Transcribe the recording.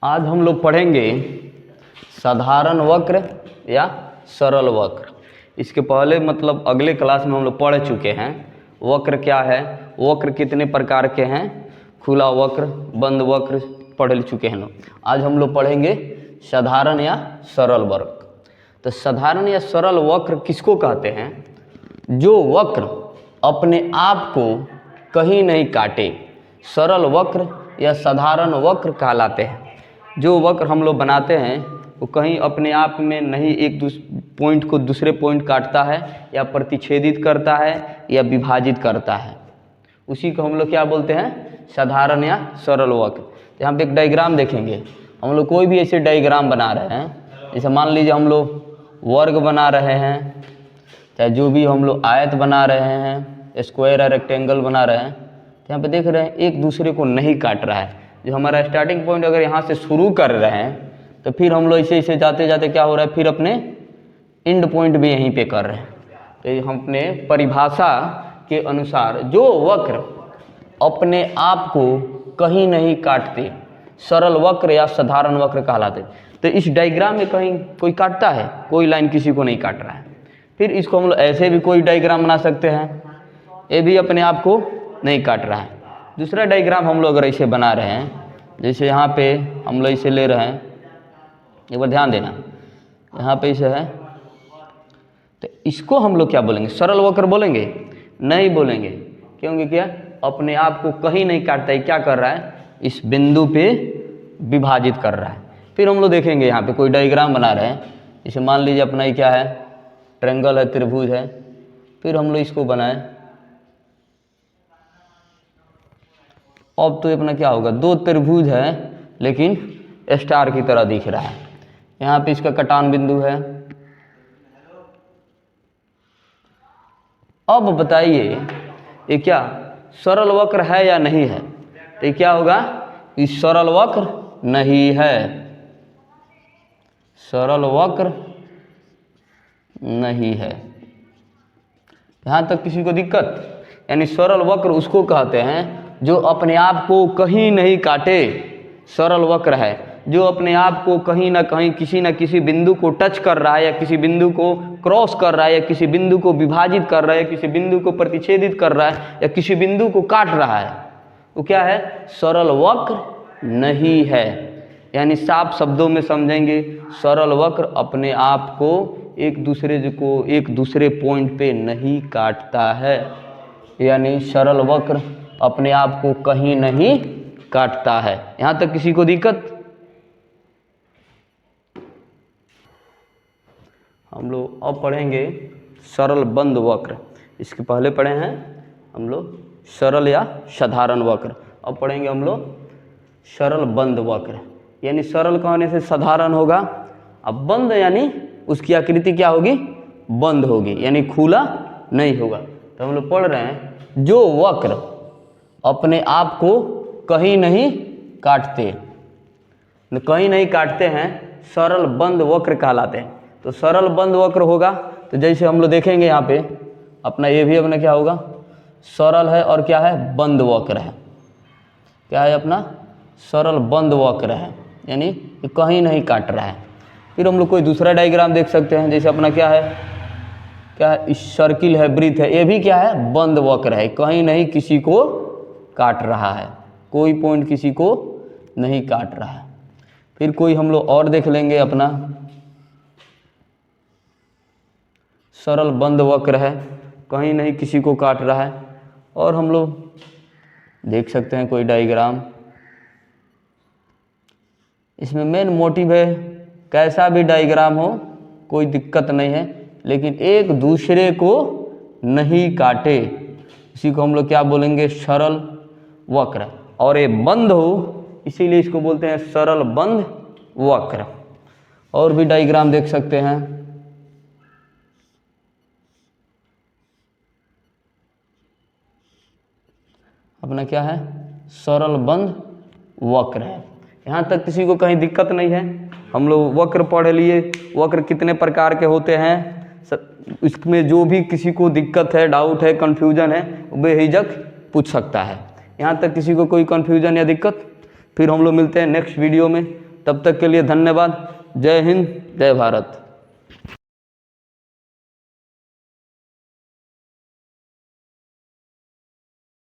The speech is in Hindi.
आज हम लोग पढ़ेंगे साधारण वक्र या सरल वक्र। इसके पहले मतलब अगले क्लास में हम लोग पढ़ चुके हैं वक्र क्या है, वक्र कितने प्रकार के हैं, खुला वक्र, बंद वक्र पढ़ चुके हैं लोग। आज हम लोग पढ़ेंगे साधारण या सरल वक्र। तो साधारण या सरल वक्र किसको कहते हैं? जो वक्र अपने आप को कहीं नहीं काटे, सरल वक्र या साधारण वक्र कहलाते हैं। जो वक्र हम लोग बनाते हैं वो कहीं अपने आप में नहीं एक पॉइंट को दूसरे पॉइंट काटता है या प्रतिच्छेदित करता है या विभाजित करता है, उसी को हम लोग क्या बोलते हैं? साधारण या सरल वक्र। यहाँ पे एक डायग्राम देखेंगे, हम लोग कोई भी ऐसे डायग्राम बना रहे हैं, जैसे मान लीजिए हम लोग वर्ग बना रहे हैं, चाहे जो भी हम लोग आयत बना रहे हैं, स्क्वायर या रेक्टेंगल बना रहे हैं, तो यहाँ पे देख रहे हैं एक दूसरे को नहीं काट रहा है। जो हमारा स्टार्टिंग पॉइंट अगर यहाँ से शुरू कर रहे हैं तो फिर हम लोग ऐसे ऐसे जाते जाते क्या हो रहा है, फिर अपने एंड पॉइंट भी यहीं पे कर रहे हैं। तो हम अपने परिभाषा के अनुसार जो वक्र अपने आप को कहीं नहीं काटते, सरल वक्र या साधारण वक्र कहलाते। तो इस डायग्राम में कहीं कोई काटता है, कोई लाइन किसी को नहीं काट रहा है। फिर इसको हम लोग ऐसे भी कोई डायग्राम बना सकते हैं, ये भी अपने आप को नहीं काट रहा है। दूसरा डायग्राम हम लोग अगर ऐसे बना रहे हैं, जैसे यहाँ पे हम लोग इसे ले रहे हैं, एक बार ध्यान देना, यहाँ पे इसे है, तो इसको हम लोग क्या बोलेंगे? सरल वक्र बोलेंगे? नहीं बोलेंगे, क्योंकि क्या अपने आप को कहीं नहीं काटता है। क्या कर रहा है? इस बिंदु पे विभाजित कर रहा है। फिर हम लोग देखेंगे यहाँ पे कोई डायग्राम बना रहे हैं, जैसे मान लीजिए अपना ये क्या है, ट्रायंगल है, त्रिभुज है। फिर हम लोग इसको बनाए, अब तो अपना क्या होगा, दो त्रिभुज है लेकिन स्टार की तरह दिख रहा है। यहाँ पे इसका कटान बिंदु है। अब बताइए ये क्या सरल वक्र है या नहीं है? तो ये क्या होगा? ये सरल वक्र नहीं है, सरल वक्र नहीं है। यहाँ तक किसी को दिक्कत? यानी सरल वक्र उसको कहते हैं जो अपने आप को कहीं नहीं काटे, सरल वक्र है। जो अपने आप को कहीं ना कहीं किसी न किसी बिंदु को टच कर रहा है, या किसी बिंदु को क्रॉस कर रहा है, या किसी बिंदु को विभाजित कर रहा है, किसी बिंदु को प्रतिच्छेदित कर रहा है, या किसी बिंदु को काट रहा है, वो क्या है? सरल वक्र नहीं है। यानी साफ शब्दों में समझेंगे, सरल वक्र अपने आप को एक दूसरे पॉइंट पे नहीं काटता है। यानी सरल वक्र अपने आप को कहीं नहीं काटता है। यहाँ तक किसी को दिक्कत? हम लोग अब पढ़ेंगे सरल बंद वक्र। इसके पहले पढ़े हैं हम लोग सरल या साधारण वक्र, अब पढ़ेंगे हम लोग सरल बंद वक्र। यानी सरल कहने से साधारण होगा, अब बंद यानी उसकी आकृति क्या होगी? बंद होगी, यानी खुला नहीं होगा। तो हम लोग पढ़ रहे हैं जो वक्र अपने आप को कहीं नहीं काटते, कहीं नहीं काटते हैं, सरल बंद वक्र कहलाते हैं। तो सरल बंद वक्र होगा, तो जैसे हम लोग देखेंगे यहाँ पे अपना ये भी अपना क्या होगा? सरल है और क्या है? बंद वक्र है। क्या है अपना? सरल बंद वक्र है, यानी ये कहीं नहीं काट रहा है। फिर हम लोग कोई दूसरा डायग्राम देख सकते हैं, जैसे अपना क्या है, क्या है? इस सर्किल है, वृत्त है, ये भी क्या है? बंद वक्र है, कहीं नहीं किसी को काट रहा है, कोई पॉइंट किसी को नहीं काट रहा है। फिर कोई हम लोग और देख लेंगे, अपना सरल बंद वक्र है, कहीं नहीं किसी को काट रहा है। और हम लोग देख सकते हैं कोई डायग्राम, इसमें मेन मोटिव है कैसा भी डायग्राम हो कोई दिक्कत नहीं है, लेकिन एक दूसरे को नहीं काटे, इसी को हम लोग क्या बोलेंगे? सरल वक्र। और ये बंद हो, इसीलिए इसको बोलते हैं सरल बंद वक्र। और भी डायग्राम देख सकते हैं, अपना क्या है? सरल बंद वक्र है। यहाँ तक किसी को कहीं दिक्कत नहीं है? हम लोग वक्र पढ़ लिए, वक्र कितने प्रकार के होते हैं, इसमें जो भी किसी को दिक्कत है, डाउट है, कन्फ्यूजन है, बेहिचक पूछ सकता है। यहाँ तक किसी को कोई कन्फ्यूजन या दिक्कत? फिर हम लोग मिलते हैं नेक्स्ट वीडियो में। तब तक के लिए धन्यवाद। जय हिंद, जय भारत।